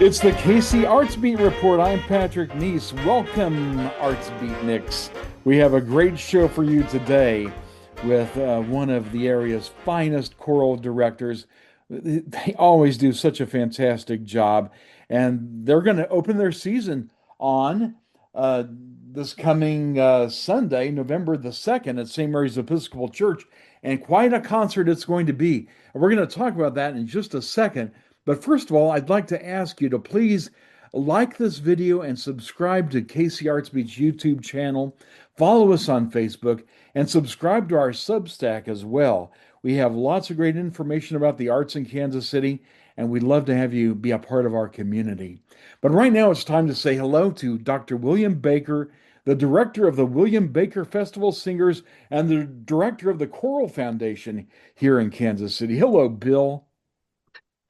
It's the KC Arts Beat Report. I'm Patrick Neas. Welcome, Arts Beatniks. We have a great show for you today with one of the area's finest choral directors. They always do such a fantastic job, and they're going to open their season on this coming Sunday, November the 2nd, at St. Mary's Episcopal Church, and quite a concert it's going to be. And we're going to talk about that in just a second. But first of all, I'd like to ask you to please like this video and subscribe to KC Arts Beat's YouTube channel. Follow us on Facebook and subscribe to our Substack as well. We have lots of great information about the arts in Kansas City, and we'd love to have you be a part of our community. But right now it's time to say hello to Dr. William Baker, the director of the William Baker Festival Singers and the director of the Choral Foundation here in Kansas City. Hello, Bill.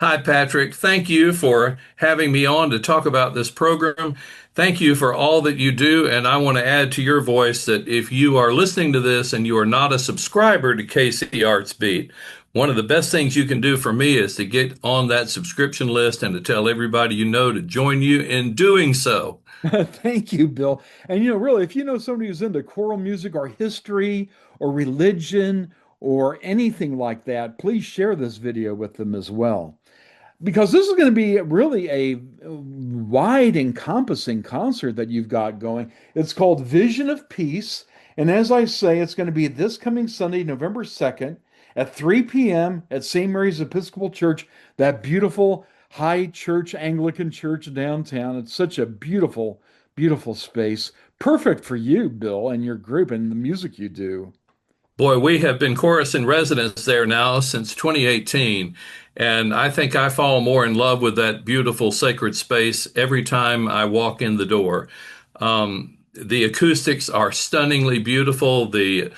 Hi, Patrick. Thank you for having me on to talk about this program. Thank you for all that you do. And I want to add to your voice that if you are listening to this and you are not a subscriber to KC Arts Beat, one of the best things you can do for me is to get on that subscription list and to tell everybody you know to join you in doing so. Thank you, Bill. And really, if you know somebody who's into choral music or history or religion or anything like that, please share this video with them as well. Because this is going to be really a wide encompassing concert that you've got going. It's called Vision of Peace. And as I say, it's going to be this coming Sunday, November 2nd at 3 p.m. at St. Mary's Episcopal Church, that beautiful high church Anglican church downtown. It's such a beautiful, beautiful space. Perfect for you, Bill, and your group and the music you do. Boy, we have been chorus in residence there now since 2018, and I think I fall more in love with that beautiful sacred space every time I walk in the door. The acoustics are stunningly beautiful. The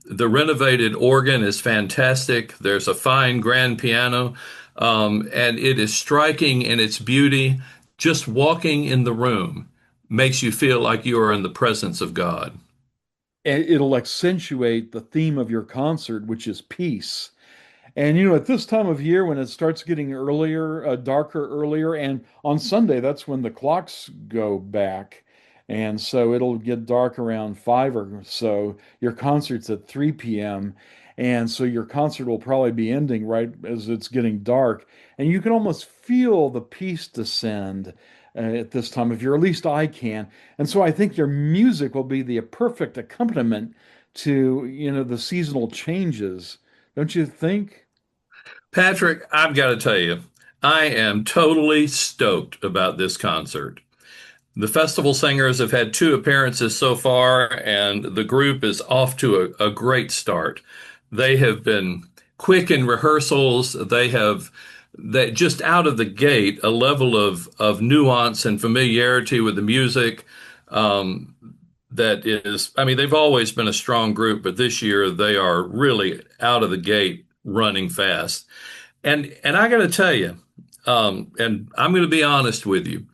renovated organ is fantastic. There's a fine grand piano, and it is striking in its beauty. Just walking in the room makes you feel like you are in the presence of God. And it'll accentuate the theme of your concert, which is peace. And at this time of year when it starts getting earlier, darker earlier, and on Sunday, that's when the clocks go back. And so it'll get dark around 5 or so. Your concert's at 3 p.m. And so your concert will probably be ending right as it's getting dark. And you can almost feel the peace descend at this time of year, at least I can. And so I think your music will be the perfect accompaniment to, the seasonal changes. Don't you think? Patrick, I've got to tell you, I am totally stoked about this concert. The festival singers have had 2 appearances so far, and the group is off to a great start. They have been quick in rehearsals. They have that just out of the gate, a level of nuance and familiarity with the music that is, I mean, they've always been a strong group, but this year they are really out of the gate running fast. And I got to tell you, and I'm going to be honest with you,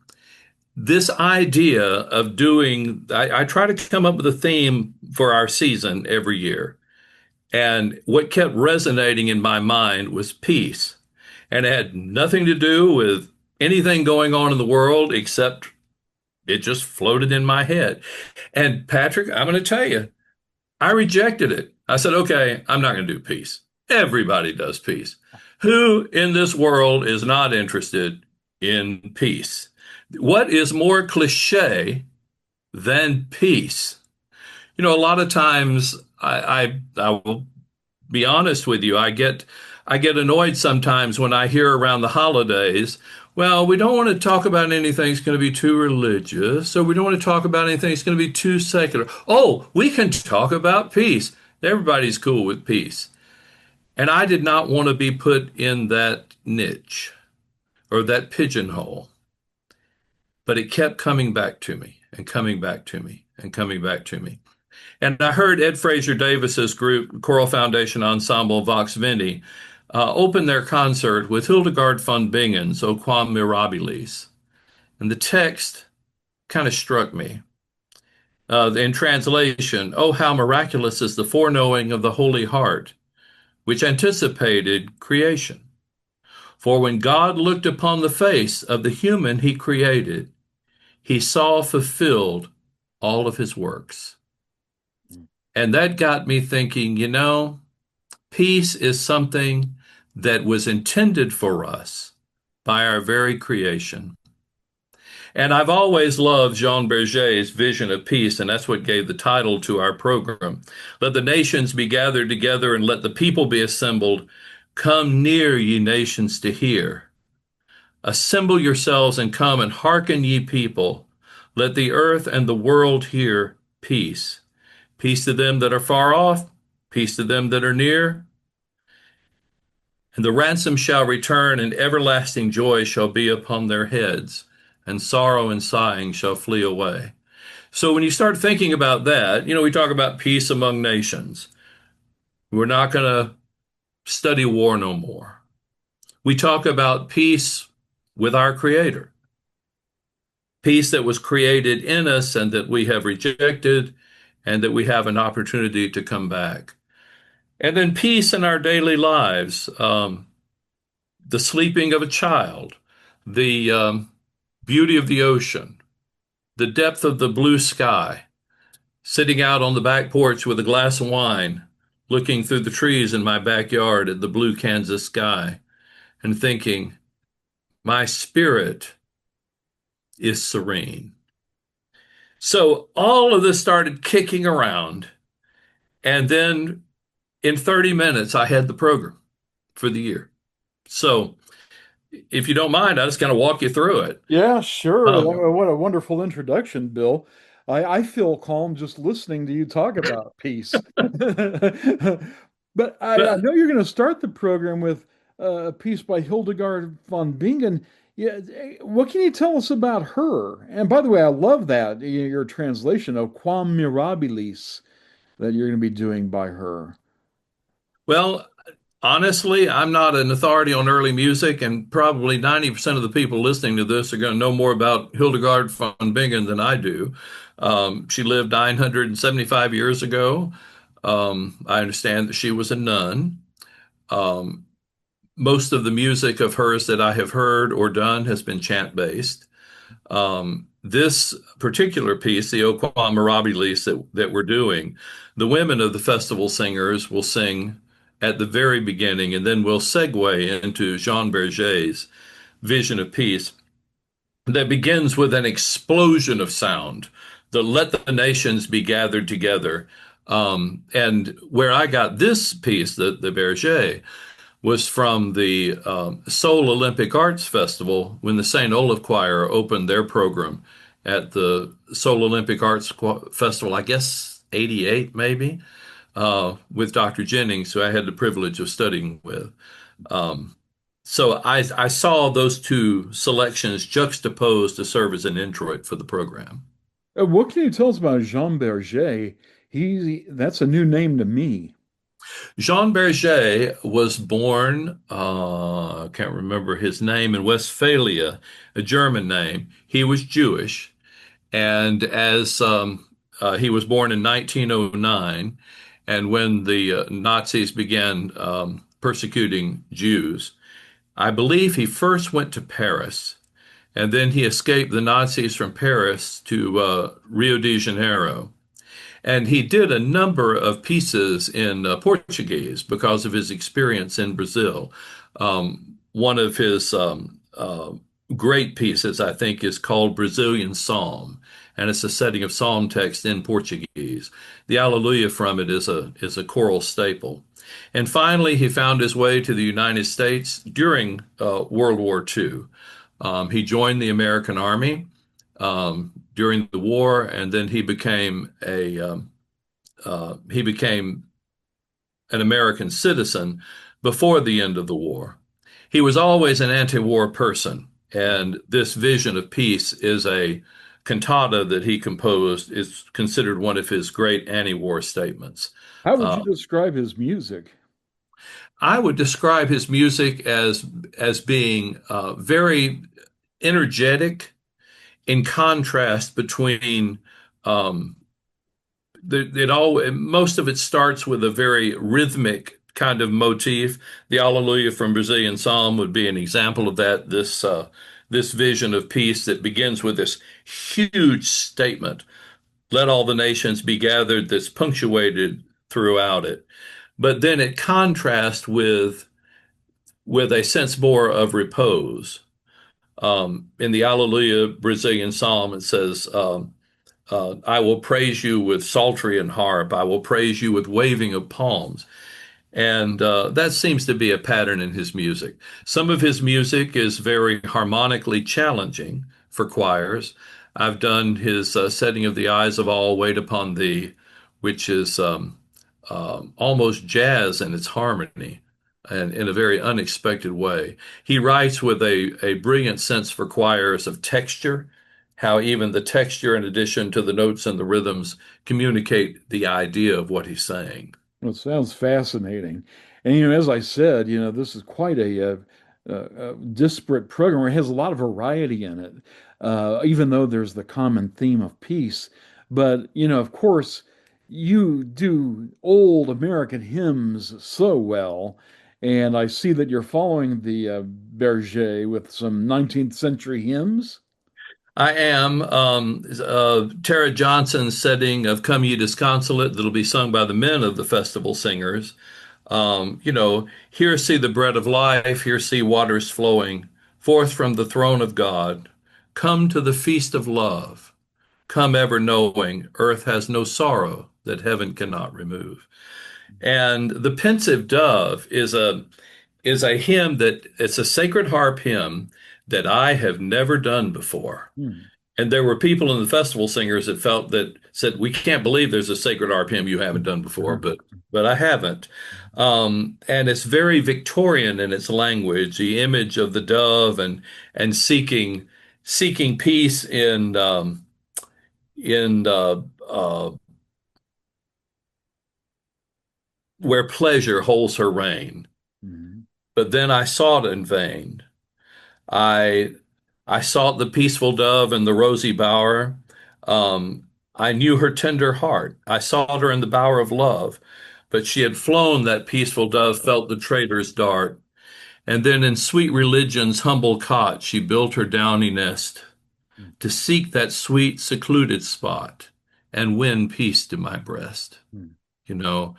this idea of doing, I try to come up with a theme for our season every year. And what kept resonating in my mind was peace. And it had nothing to do with anything going on in the world, except it just floated in my head. And Patrick, I'm going to tell you, I rejected it. I said, okay, I'm not going to do peace. Everybody does peace. Who in this world is not interested in peace? What is more cliche than peace? A lot of times I will be honest with you, I get annoyed sometimes when I hear around the holidays, well, we don't want to talk about anything that's going to be too religious, or we don't want to talk about anything that's going to be too secular. Oh, we can talk about peace. Everybody's cool with peace. And I did not want to be put in that niche or that pigeonhole. But it kept coming back to me and coming back to me and coming back to me. And I heard Ed Fraser Davis's group, Choral Foundation Ensemble Vox Vendi, open their concert with Hildegard von Bingen's O Quam Mirabilis. And the text kind of struck me. In translation, oh, how miraculous is the foreknowing of the Holy Heart, which anticipated creation. For when God looked upon the face of the human he created, he saw fulfilled all of his works. And that got me thinking, peace is something that was intended for us by our very creation. And I've always loved Jean Berger's vision of peace, and that's what gave the title to our program. Let the nations be gathered together, and let the people be assembled. Come near, ye nations, to hear. Assemble yourselves and come and hearken, ye people. Let the earth and the world hear peace. Peace to them that are far off, peace to them that are near. And the ransom shall return, and everlasting joy shall be upon their heads, and sorrow and sighing shall flee away. So when you start thinking about that, we talk about peace among nations. We're not going to study war no more. We talk about peace with our Creator. Peace that was created in us and that we have rejected, and that we have an opportunity to come back. And then peace in our daily lives, the sleeping of a child, the beauty of the ocean, the depth of the blue sky, sitting out on the back porch with a glass of wine, looking through the trees in my backyard at the blue Kansas sky, and thinking, my spirit is serene. So all of this started kicking around, and then in 30 minutes, I had the program for the year. So if you don't mind, I just kind of walk you through it. Yeah, sure. Um, What a wonderful introduction, Bill. I feel calm just listening to you talk about peace. But I but know you're going to start the program with a piece by Hildegard von Bingen. Yeah, what can you tell us about her? And by the way, I love that your translation of Quam Mirabilis that you're going to be doing by her. well, honestly, I'm not an authority on early music, and probably 90% of the people listening to this are going to know more about Hildegard von Bingen than I do. She lived 975 years ago. I understand that she was a nun. Um, Most of the music of hers that I have heard or done has been chant based. This particular piece, the O Qua Mirabilis that we're doing, the women of the festival singers will sing at the very beginning, and then we'll segue into Jean Berger's vision of peace that begins with an explosion of sound. The Let the Nations Be Gathered Together. And where I got this piece, the Berger, was from the Seoul Olympic Arts Festival when the St. Olaf Choir opened their program at the Seoul Olympic Arts Festival, I guess 88 maybe, with Dr. Jennings, who I had the privilege of studying with. So I saw those two selections juxtaposed to serve as an introit for the program. What can you tell us about Jean Berger? That's a new name to me. Jean Berger was born, I can't remember his name, in Westphalia, a German name. He was Jewish, and as he was born in 1909, and when the Nazis began persecuting Jews, I believe he first went to Paris, and then he escaped the Nazis from Paris to Rio de Janeiro. And he did a number of pieces in Portuguese because of his experience in Brazil. One of his great pieces, I think, is called Brazilian Psalm, and it's a setting of psalm text in Portuguese. The Alleluia from it is a choral staple. And finally, he found his way to the United States during World War II. He joined the American Army during the war, and then he became an American citizen before the end of the war. He was always an anti-war person, and this vision of peace is a cantata that he composed, is considered one of his great anti-war statements. How would Uh, you describe his music? I would describe his music as being very energetic, in contrast between most of it starts with a very rhythmic kind of motif. The Alleluia from Brazilian Psalm would be an example of that. This vision of peace that begins with this huge statement, "Let all the nations be gathered," that's punctuated throughout it. But then it contrasts with a sense more of repose. In the Alleluia Brazilian Psalm, it says, "I will praise you with psaltery and harp. I will praise you with waving of palms." And that seems to be a pattern in his music. Some of his music is very harmonically challenging for choirs. I've done his Setting of the Eyes of All Wait Upon Thee, which is almost jazz in its harmony and in a very unexpected way. He writes with a brilliant sense for choirs of texture, how even the texture, in addition to the notes and the rhythms, communicate the idea of what he's saying. Well, it sounds fascinating. And, as I said, this is quite a disparate program. It has a lot of variety in it, even though there's the common theme of peace. But, of course, you do old American hymns so well. And I see that you're following the Berger with some 19th century hymns. I am Tara Johnson's setting of "Come Ye Disconsolate" that'll be sung by the men of the festival singers. Here see the bread of life, here see waters flowing forth from the throne of God. Come to the feast of love. Come ever knowing earth has no sorrow that heaven cannot remove. And the pensive dove is a hymn that it's a sacred harp hymn that I have never done before. Hmm. And there were people in the festival singers that felt that said, "We can't believe there's a sacred harp hymn you haven't done before," but I haven't. And it's very Victorian in its language, the image of the dove and seeking peace in where pleasure holds her reign. Mhm. But then I sought in vain. I I sought the peaceful dove in the rosy bower. I knew her tender heart. I sought her in the bower of love. But she had flown, that peaceful dove, felt the traitor's dart. And then in sweet religion's humble cot, she built her downy nest to seek that sweet, secluded spot and win peace to my breast. Mhm. You know,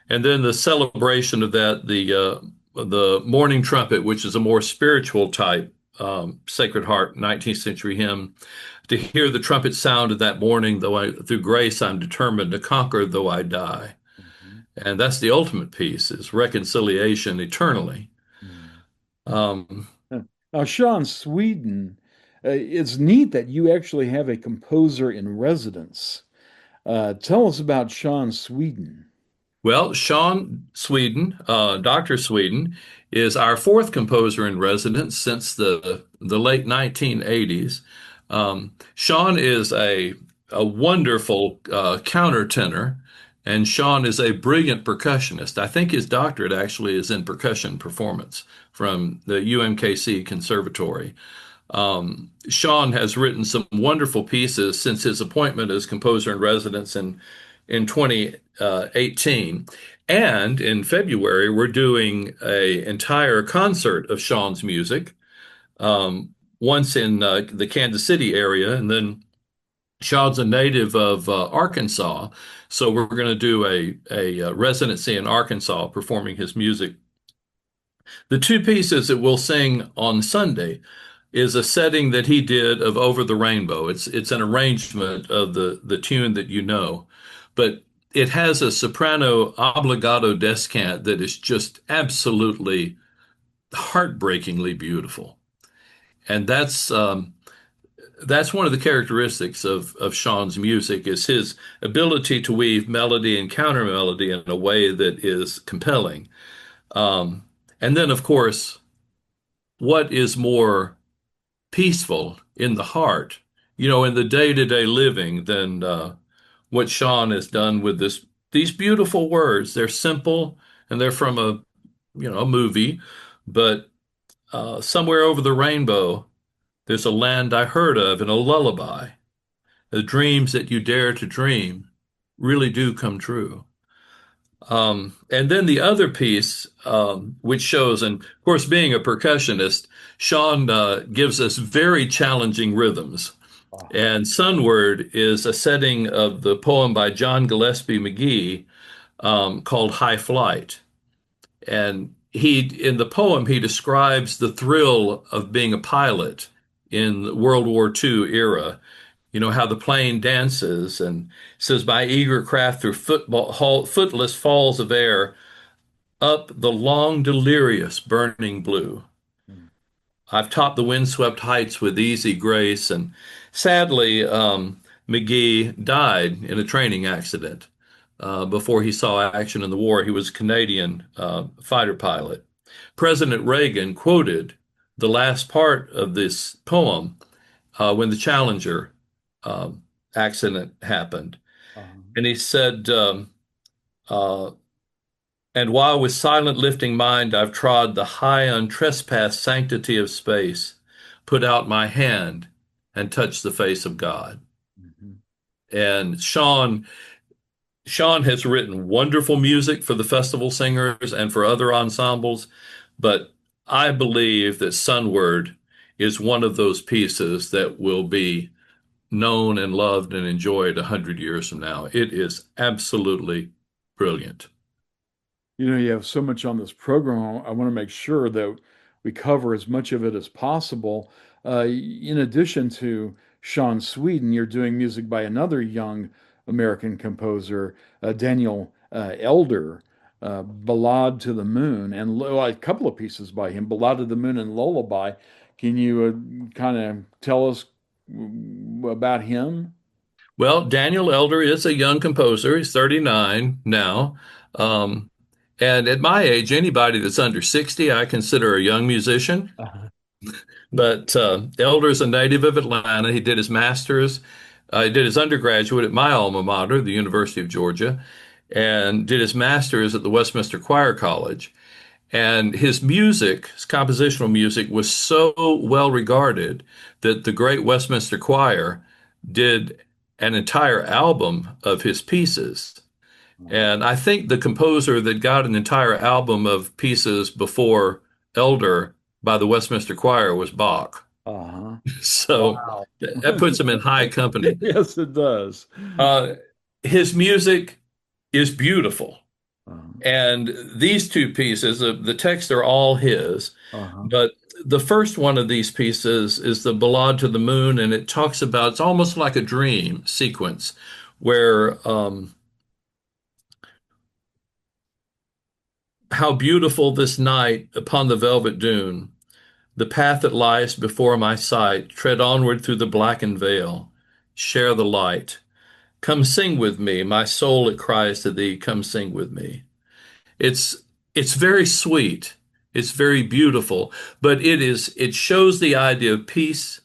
and then the celebration of that, the morning trumpet, which is a more spiritual type Sacred Heart 19th century hymn. To hear the trumpet sound of that morning, though through grace I'm determined to conquer though I die. Mhm. And that's the ultimate peace, is reconciliation eternally. Mhm. Um, Now, Sean, Sweden, it's neat that you actually have a composer in residence. Tell us about Sean Sweden. Well, Sean Sweden, Dr. Sweden, is our fourth composer in residence since the late 1980s. Sean is a wonderful countertenor, and Sean is a brilliant percussionist. I think his doctorate actually is in percussion performance from the UMKC Conservatory. Sean has written some wonderful pieces since his appointment as composer in residence in 2018. And in February, we're doing an entire concert of Sean's music, once in the Kansas City area, and then Sean's a native of Arkansas. So we're going to do a residency in Arkansas performing his music. The two pieces that we'll sing on Sunday is a setting that he did of Over the Rainbow. It's an arrangement of the tune that you know, but it has a soprano obligato descant that is just absolutely heartbreakingly beautiful. And that's one of the characteristics of Sean's music, is his ability to weave melody and counter melody in a way that is compelling. And then, of course, what is more peaceful in the heart, in the day-to-day living, than what Sean has done with these beautiful words. They're simple and they're from a movie, but somewhere over the rainbow, there's a land I heard of in a lullaby. The dreams that you dare to dream really do come true. And then the other piece, which shows, and of course, being a percussionist, Sean gives us very challenging rhythms. Uh-huh. And Sunward is a setting of the poem by John Gillespie Magee called High Flight. And in the poem, he describes the thrill of being a pilot in the World War II era. You know, how the plane dances and says, by eager craft through footless falls of air, up the long, delirious, burning blue. Mm. I've topped the windswept heights with easy grace. And sadly, McGee died in a training accident before he saw action in the war. He was a Canadian fighter pilot. President Reagan quoted the last part of this poem when the Challenger accident happened. Uh-huh. And he said, uh, and while with silent lifting mind I've trod the high untrespassed sanctity of space, put out my hand and touched the face of God. Mhm. And Sean has written wonderful music for the festival singers and for other ensembles, but I believe that Sunward is one of those pieces that will be known and loved and enjoyed 100 years from now. It is absolutely brilliant. You know, you have so much on this program. I want to make sure that we cover as much of it as possible. In addition to Sean Sweden, you're doing music by another young American composer, Daniel Elder, Ballade to the Moon, and a couple of pieces by him, Ballade to the Moon and Lullaby. Can you kind of tell us about him? Well, Daniel Elder is a young composer. He's 39 now. Um, and at my age, anybody that's under 60, I consider a young musician. Uh-huh. But Elder is a native of Atlanta. He did his master's, he did his undergraduate at my alma mater, the University of Georgia, and did his master's at the Westminster Choir College. And his music, his compositional music, was so well regarded that the great Westminster Choir did an entire album of his pieces. And I think the composer that got an entire album of pieces before Elder by the Westminster Choir was Bach. Uh-huh. So Wow. that puts him in high company. Yes, it does. Uh, his music is beautiful. Uh-huh. And these two pieces, the texts are all his. Uh-huh. But the first one of these pieces is the Ballade to the Moon, and it talks about, it's almost like a dream sequence where how beautiful this night upon the velvet dune, the path that lies before my sight, tread onward through the blackened veil, share the light. Come sing with me, my soul it cries to thee, come sing with me. It's it's very sweet. It's very beautiful, but it shows the idea of peace.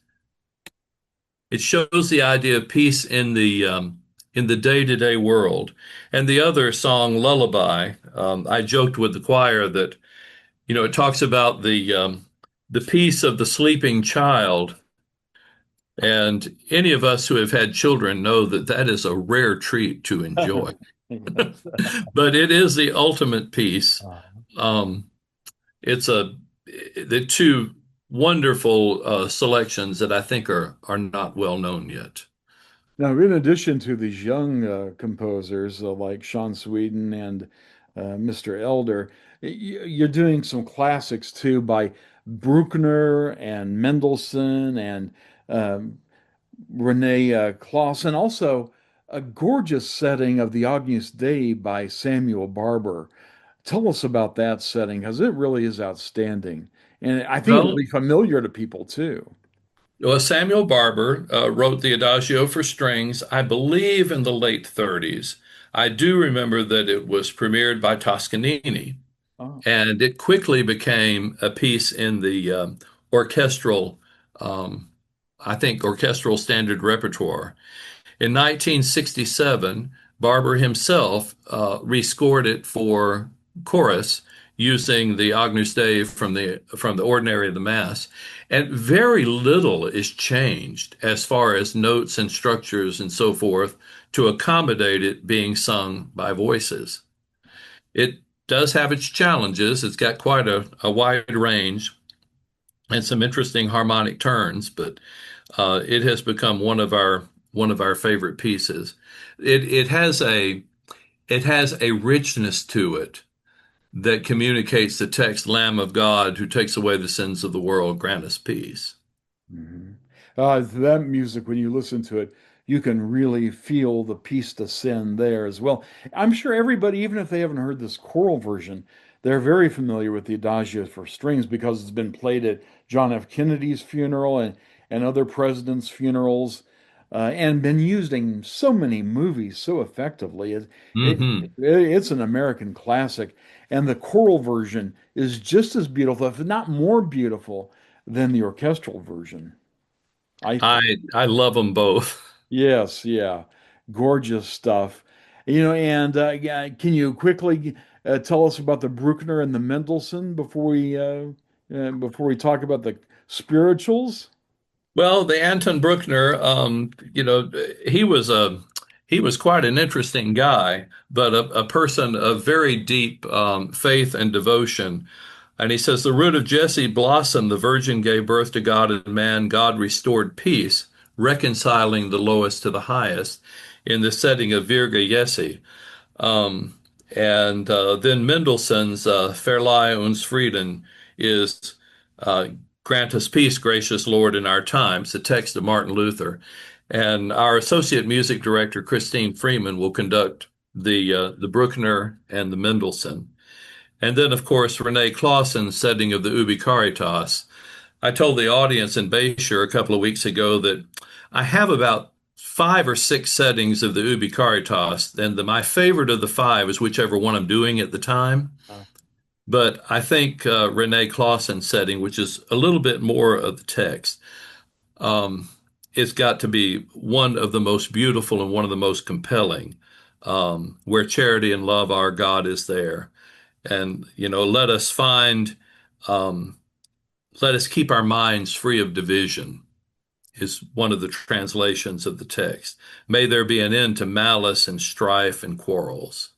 It shows the idea of peace in the day-to-day world. And the other song, Lullaby, I joked with the choir that, you know, it talks about the peace of the sleeping child. And any of us who have had children know that that is a rare treat to enjoy. Yes. But it is the ultimate peace. Uh-huh. Um, it's the two wonderful selections that I think are not well known yet. Now, in addition to these young composers like Sean Sweden and Mr. Elder, you're doing some classics too by Bruckner and Mendelssohn and um, Rene Clausen. Also, a gorgeous setting of the Agnus Dei by Samuel Barber. Tell us about that setting because it really is outstanding. And I think it'll Well, be familiar to people too. Samuel Barber wrote the Adagio for strings, I believe, in the late 30s. I do remember that it was premiered by Toscanini, Oh. and it quickly became a piece in the orchestral, um, I think, orchestral standard repertoire. In 1967, Barber himself rescored it for chorus using the Agnus Dei from the ordinary of the Mass, and very little is changed as far as notes and structures and so forth to accommodate it being sung by voices. It does have its challenges. It's got quite a wide range and some interesting harmonic turns, but it has become one of our favorite pieces. It has a richness to it that communicates the text, Lamb of God, who takes away the sins of the world, grant us peace. Mhm. That music, when you listen to it, you can really feel the peace to sin there as well. I'm sure everybody, even if they haven't heard this choral version, they're very familiar with the Adagio for strings because it's been played at John F. Kennedy's funeral and other presidents' funerals, and been used in so many movies so effectively. It's an American classic, and the choral version is just as beautiful, if not more beautiful than the orchestral version, I I think. I love them both. Yes, yeah. Gorgeous stuff. And yeah, can you quickly tell us about the Bruckner and the Mendelssohn before we talk about the spirituals? Well, the Anton Bruckner, he was quite an interesting guy, but a person of very deep faith and devotion. And he says, the root of Jesse blossomed, the virgin gave birth to God and man, God restored peace, reconciling the lowest to the highest in the setting of Virga Jesse. Um, and then Mendelssohn's Verleih uns Frieden is uh, Grant us peace, gracious Lord, in our times, the text of Martin Luther. And our associate music director, Christine Freeman, will conduct the Bruckner and the Mendelssohn. And then, of course, Rene Clausen's setting of the Ubi Caritas. I told the audience in Bayshore a couple of weeks ago that I have about five or six settings of the Ubi Caritas, and my favorite of the five is whichever one I'm doing at the time. Uh, But I think Rene Clausen's setting, which is a little bit more of the text, um, it's got to be one of the most beautiful and one of the most compelling, where charity and love our God is there. And, um, let us keep our minds free of division is one of the translations of the text. May there be an end to malice and strife and quarrels.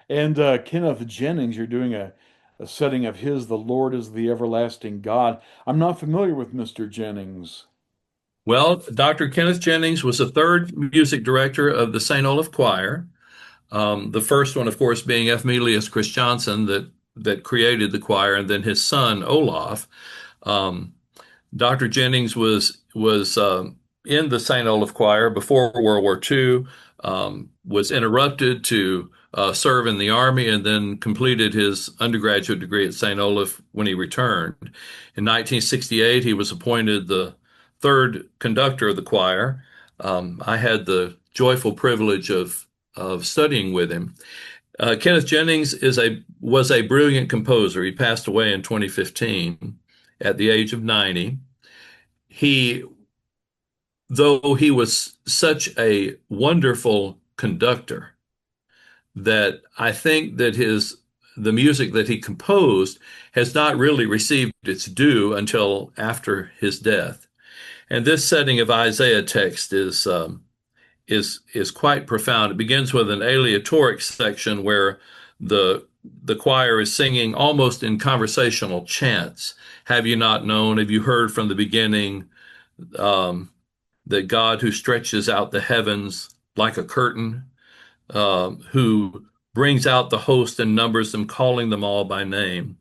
And Kenneth Jennings, you're doing a setting of his, The Lord is the Everlasting God. I'm not familiar with Mr. Jennings. Well, Dr. Kenneth Jennings was the third music director of the St. Olaf Choir. The first one, of course, being Emilius Christiansen that created the choir, and then his son Olaf. Um, Dr. Jennings was in the St. Olaf Choir before World War II, was interrupted to serve in the Army, and then completed his undergraduate degree at St. Olaf when he returned. In 1968, he was appointed the third conductor of the choir. I had the joyful privilege of studying with him. Kenneth Jennings was a brilliant composer. He passed away in 2015 at the age of 90. He, though he was such a wonderful conductor, that I think that the music that he composed has not really received its due until after his death. And this setting of Isaiah text is quite profound. It begins with an aleatoric section where the choir is singing almost in conversational chants. Have you not known? Have you heard from the beginning um, that God who stretches out the heavens like a curtain, who brings out the host and numbers them, calling them all by name?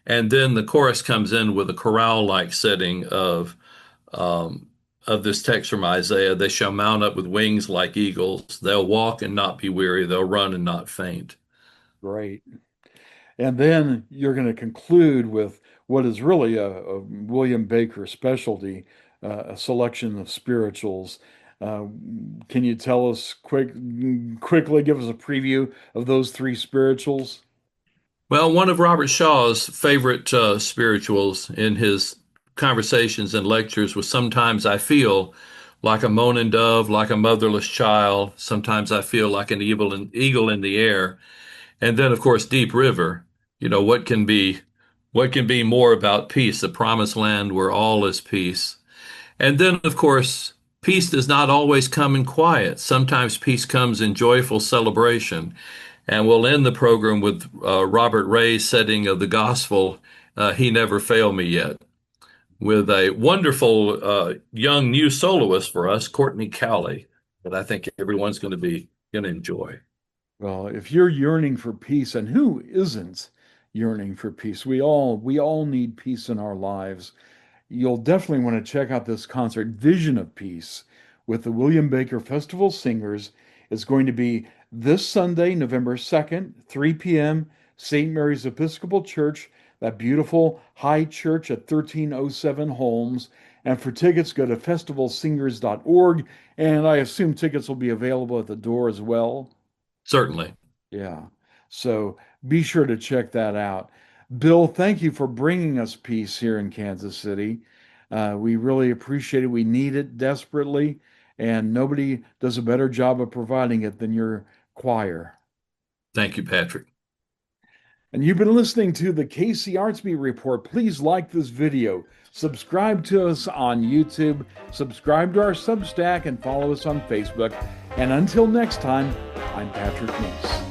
And then the chorus comes in with a chorale-like setting um, of this text from Isaiah. They shall mount up with wings like eagles. They'll walk and not be weary. They'll run and not faint. Great. And then you're going to conclude with what is really a William Baker specialty, a selection of spirituals. Uh, can you tell us quickly, give us a preview of those three spirituals? Well, one of Robert Shaw's favorite spirituals in his conversations and lectures was sometimes I feel like a moaning dove, like a motherless child. Sometimes I feel like an eagle in the air. And then, of course, Deep River. What can be more about peace, the promised land where all is peace. And then, of course, peace does not always come in quiet. Sometimes peace comes in joyful celebration. And we'll end the program with Robert Ray's setting of the gospel, He Never Failed Me Yet, with a wonderful young new soloist for us, Courtney Cowley, that I think everyone's going to enjoy. Well, if you're yearning for peace, and who isn't yearning for peace? We all need peace in our lives. You'll definitely want to check out this concert, Vision of Peace, with the William Baker Festival Singers. It's going to be this Sunday, November 2nd, 3 p.m., St. Mary's Episcopal Church, that beautiful high church at 1307 Holmes. And for tickets, go to festivalsingers.org. And I assume tickets will be available at the door as well. Certainly. Yeah. So be sure to check that out. Bill, thank you for bringing us peace here in Kansas City. We really appreciate it. We need it desperately, and nobody does a better job of providing it than your choir. Thank you, Patrick. And you've been listening to the KC Artsbeat Report. Please like this video, subscribe to us on YouTube, subscribe to our Substack, and follow us on Facebook. And until next time, I'm Patrick Neas.